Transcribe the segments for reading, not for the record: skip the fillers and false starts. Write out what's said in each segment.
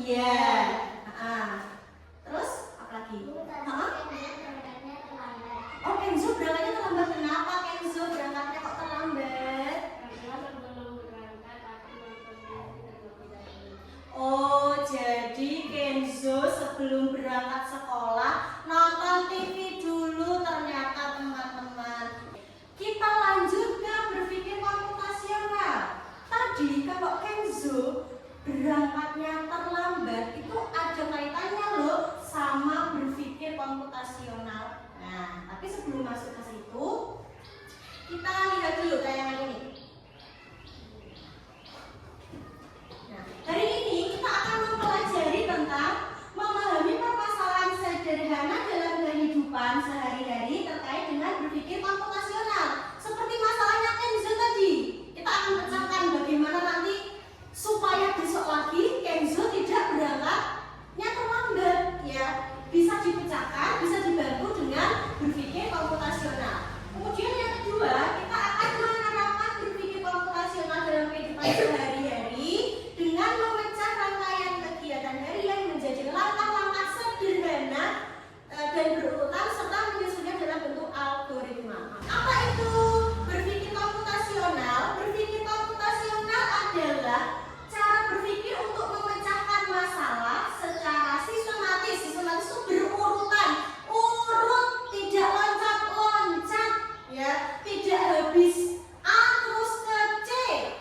Iya. Terus apa lagi? Oh, Kenzo berangkatnya terlambat. Kenapa Kenzo berangkatnya kok terlambat? Oh, jadi Kenzo sebelum berangkat sekolah nonton TV dulu ternyata teman-teman. Kita lanjut ke berpikir komputasional. Tadi kalau Kenzo berangkatnya terlambat itu ada kaitannya loh sama berpikir komputasional. Nah, tapi sebelum masuk ke situ, kita lihat dulu tayangan ini. Nah, hari ini kita akan mempelajari tentang memahami permasalahan sederhana dalam kehidupan sehari-hari terkait dengan berpikir komputasional. Seperti masalahnya Kenzo tadi, kita akan pecahkan bagaimana nanti supaya besok lagi Kenzo tidak berangkatnya terlambat, ya. Bisa dipecahkan, bisa dibantu dengan berpikir komputasional. Kemudian yang kedua, kita akan menerapkan berpikir komputasional dalam kehidupan sehari-hari dengan memecah rangkaian kegiatan harian menjadi langkah-langkah sederhana dan berurutan serta menyusunnya dalam bentuk algoritma. Apa itu berpikir komputasional? Berpikir komputasional adalah cara berpikir untuk memecahkan masalah secara sistematis. Sistematis itu berurutan, urut, tidak loncat-loncat, ya, tidak habis A terus ke C.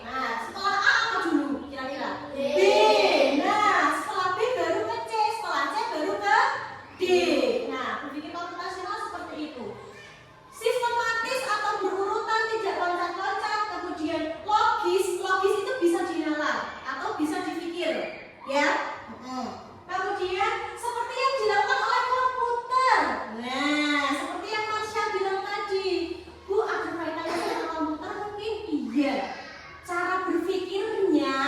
Nah, setelah A apa dulu kira-kira? B. Nah, setelah B baru ke C, setelah C baru ke D. Nah, berpikir komputasional seperti itu. Sistematis atau berurutan, tidak loncat-loncat, kemudian logis. Logis itu bisa dinalar atau bisa dipikir, ya. Kemudian seperti yang dilakukan oleh komputer. Nah, seperti yang Marsha bilang tadi, Bu, ada kaitannya dengan komputer mungkin? Iya. Cara berpikirnya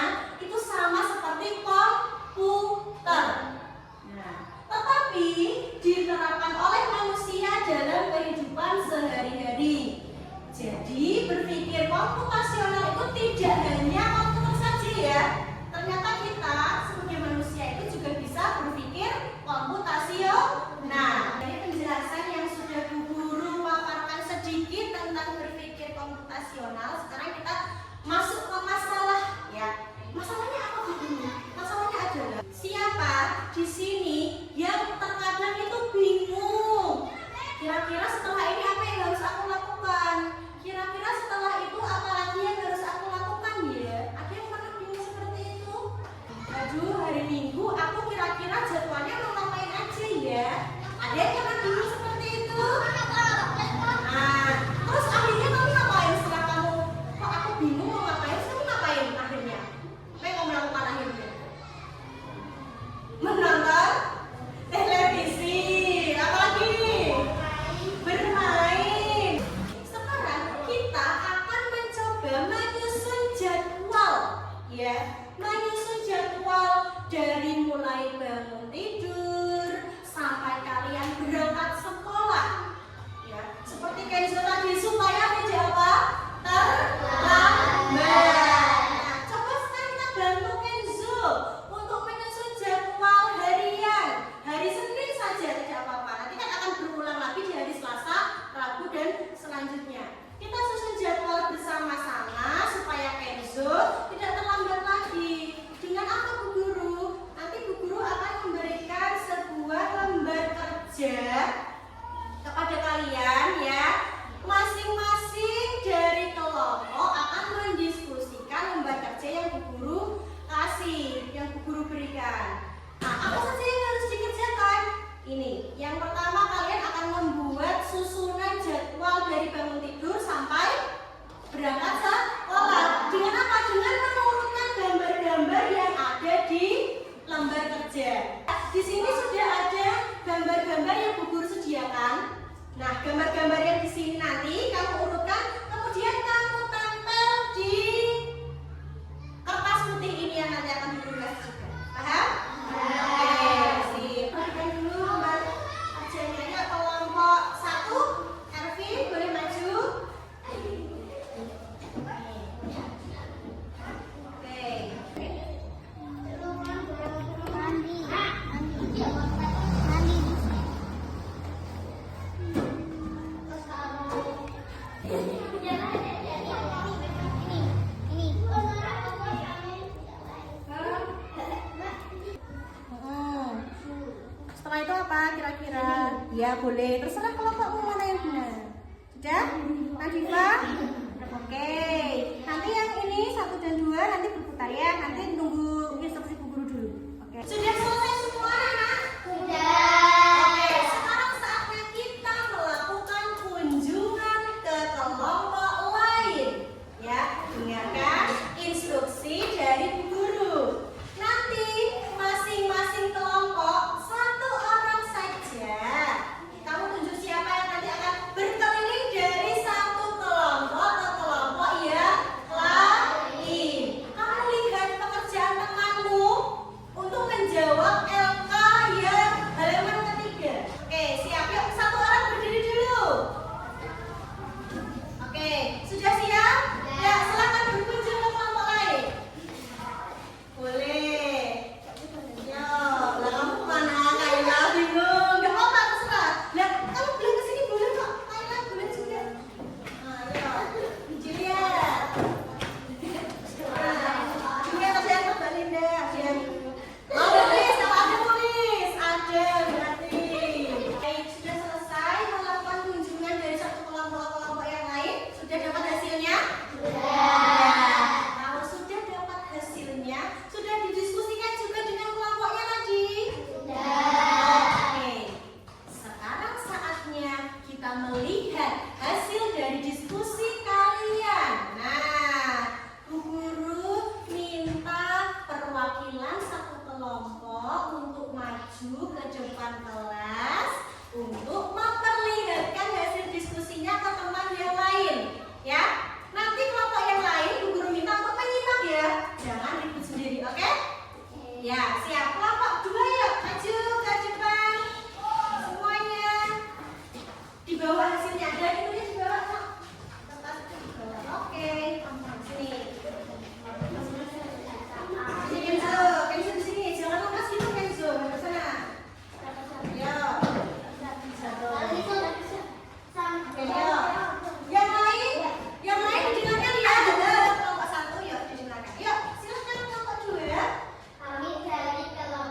itu sama seperti komputer. Nah, tetapi diterapkan oleh manusia dalam kehidupan sehari-hari. Jadi berpikir komputasional itu tidak hanya komputer saja, ya. Ternyata kita sebagai manusia itu juga bisa berpikir komputasional. Nah, ini penjelasan yang sudah Bu Guru paparkan sedikit tentang berpikir komputasional. Sekarang kita masuk ke masalah, ya. Masalahnya apa, Bu Guru? Masalahnya adalah siapa di sini yang terkadang itu bingung. Kira-kira setelah ini apa yang harus aku lakukan? Kira-kira setelah itu apa lagi yang harus aku lakukan, ya? Ada yang pernah bingung seperti itu? Aduh, hari Minggu aku kira-kira jadwalnya mau ngapain aja, ya? Ada yang pernah bingung seperti itu? Nah, terus akhirnya kamu ngapain setelah kamu, kok aku bingung mau ngapain? Kamu ngapain akhirnya? Apa yang kamu lakukan akhirnya? Menonton televisi. Apa lagi? Bermain. Sekarang kita akan mencoba menyusun jadwal, ya. Menyusun jadwal dari mulai bangun tidur sampai kalian berangkat sekolah, ya. Seperti Kenzo tadi, supaya tidak apa? Terlambat. Nah, coba sekarang kita bantu Kenzo untuk menyusun jadwal harian. Hari Senin saja tidak apa-apa. Nanti kan akan berulang lagi di hari Selasa, Rabu dan selanjutnya. Kita susun jadwal bersama-sama supaya Kenzo tidak terlambat lagi. Dengan apa, Bu Guru? Nanti Bu Guru akan memberikan sebuah lembar kerja kepada kalian, ya. Masing-masing dari kelompok akan mendiskusikan lembar kerja yang Bu Guru kasih, yang Bu Guru berikan. Nah, apa saja yang harus dikerjakan? Ini, yang pertama kalian akan membuat susunan jadwal dari bangun tidur sampai berangkat sekolah. Dengan apa? Dengan menurunkan gambar-gambar yang ada di lembar kerja. Di sini sudah ada gambar-gambar yang Bu Guru sediakan. Nah, gambar-gambar yang di sini nanti kamu urutkan, kemudian kamu tempel di kertas putih ini yang nanti akan Bu Guru kasih juga. Paham? Oke, sip. Perhatikan dulu lembar kerjanya. Kelompok 1, Ervin, boleh maju. Oke. apa kira-kira? Ya boleh, terserah kelompokmu mana yang benar. Sudah? Nadifa? Oke. Nanti yang ini 1 dan 2 nanti berputar ya. Nanti tunggu instruksi Bu Guru dulu. Oke. Sudah selesai semua anak? Sudah. Oke, sekarang saatnya kita melakukan kunjungan ke kelompok lain. Ya, dengarkan instruksi dari Bu Guru. Nanti masing-masing kelompok 1 orang saja. Kamu tunjuk siapa yang nanti akan berkeliling dari satu kelompok ke kelompok yang lain. Kamu lihat pekerjaan temanmu untuk menjawab LK yang halaman ketiga. Oke, siap yuk. 1 orang berdiri dulu. Oke, sudah siap? Ya, silakan berkunjung ke kelompok lain. Boleh. Yo, lah kamu kemana? Kayla bingung. Gak apa-apa, terserah. Lah, kamu bilang kesini boleh kok. Kayla boleh juga. Ayo, Julia. Julia kerjaan ke Mbak Linda. Mau tulis? Kalau ada tulis. Ada berarti. Baik, sudah selesai melakukan kunjungan dari satu kelompok ke kelompok yang lain. Sudah dapat hasilnya? Kalau sudah dapat hasilnya, sudah didiskusikan juga dengan kelompoknya tadi? Oke, sekarang saatnya kita melihat hasil dari diskusi kalian. Nah, Bu Guru minta perwakilan satu kelompok untuk maju ke depan kelas untuk memperlihatkan hasil diskusinya ke teman yang lain. Ya, nanti kelompok yang lain Bu Guru minta untuk menyimak ya, jangan ribut sendiri, oke? Ya, siap. Kelompok 2 yuk, maju ke depan semuanya. Di bawah hasilnya ada itunya di bawah kok. Kertas itu di bawah. Oke, sini. Sini Kenzo di sini. Jangan lepas gitu Kenzo, ke sana. Ayo. Oke, yuk. Yang lain didengarkan ya. Ada kelompok 1 yuk didengarkan. Yuk, silakan kelompok 2. Kami dari kelompok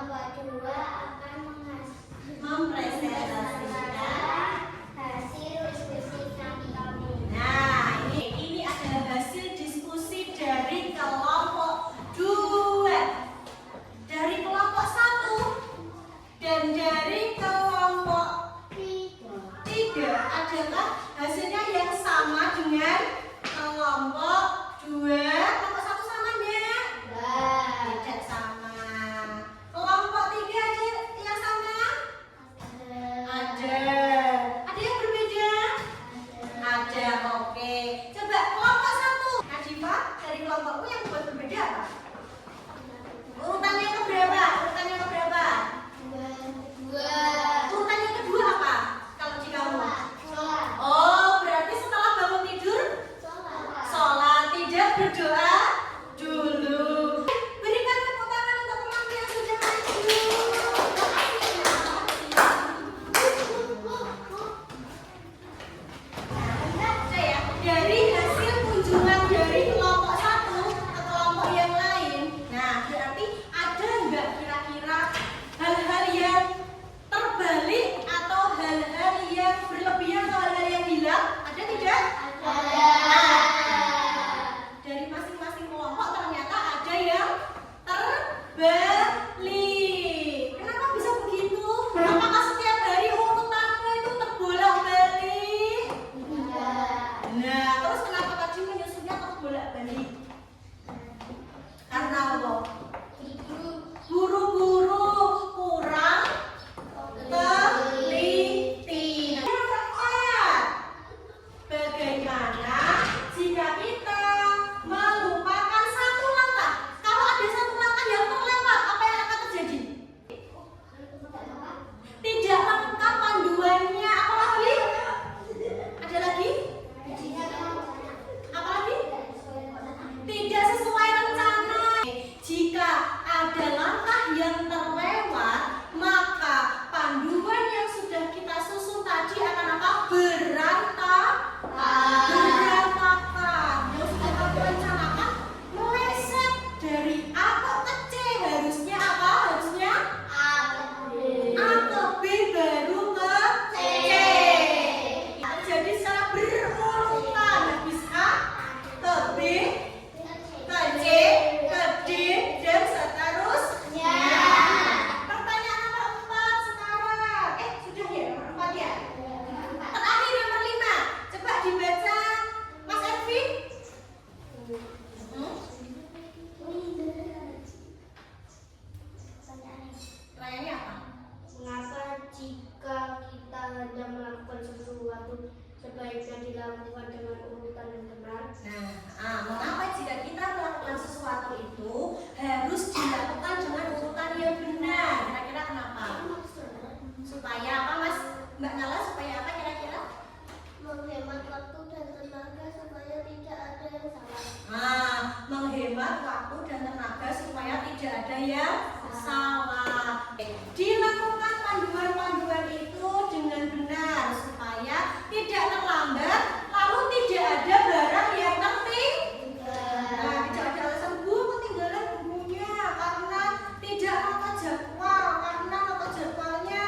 ada yang salah. Dilakukan panduan-panduan itu dengan benar supaya tidak terlambat, lalu tidak ada barang yang tertinggal. Nah, tidak ada alasan Bu ketinggalan bukunya karena tidak rata jadwal, karena rata jadwalnya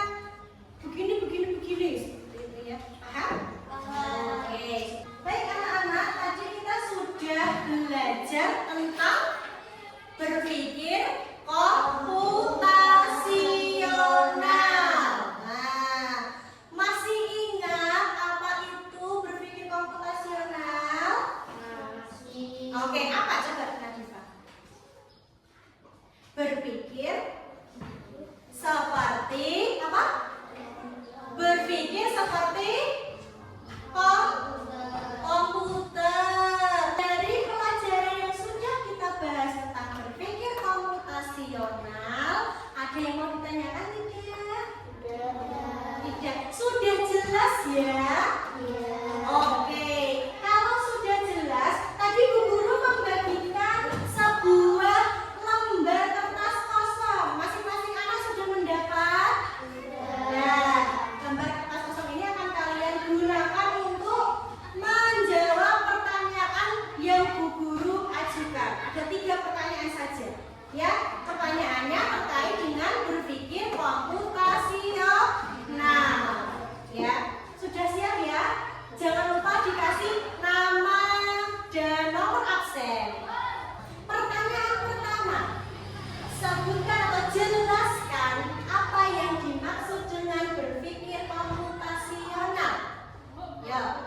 begini seperti itu ya. Paham? Oke. Baik anak-anak, tadi kita sudah belajar tentang berpikir komputasional. Nah, masih ingat apa itu berpikir komputasional? Oke, apa coba Nadifa? Berpikir seperti apa? Berpikir seperti komputer. Dari pelajaran yang sudah kita bahas tentang berpikir komputasional, ada yang mau ditanyakan tidak? Tidak. Sudah jelas ya? Oke. Kalau sudah jelas, tadi Bu Guru membagikan sebuah lembar kertas kosong. Masing-masing anak sudah mendapat? Nah, lembar kertas kosong ini akan kalian gunakan untuk menjawab pertanyaan yang Bu Guru ajukan. Ada 3 pertanyaan saja. Ya, pertanyaannya terkait dengan berpikir komputasional. Ya, sudah siap ya? Jangan lupa dikasih nama dan nomor absen. Pertanyaan pertama, sebutkan atau jelaskan apa yang dimaksud dengan berpikir komputasional. Ya.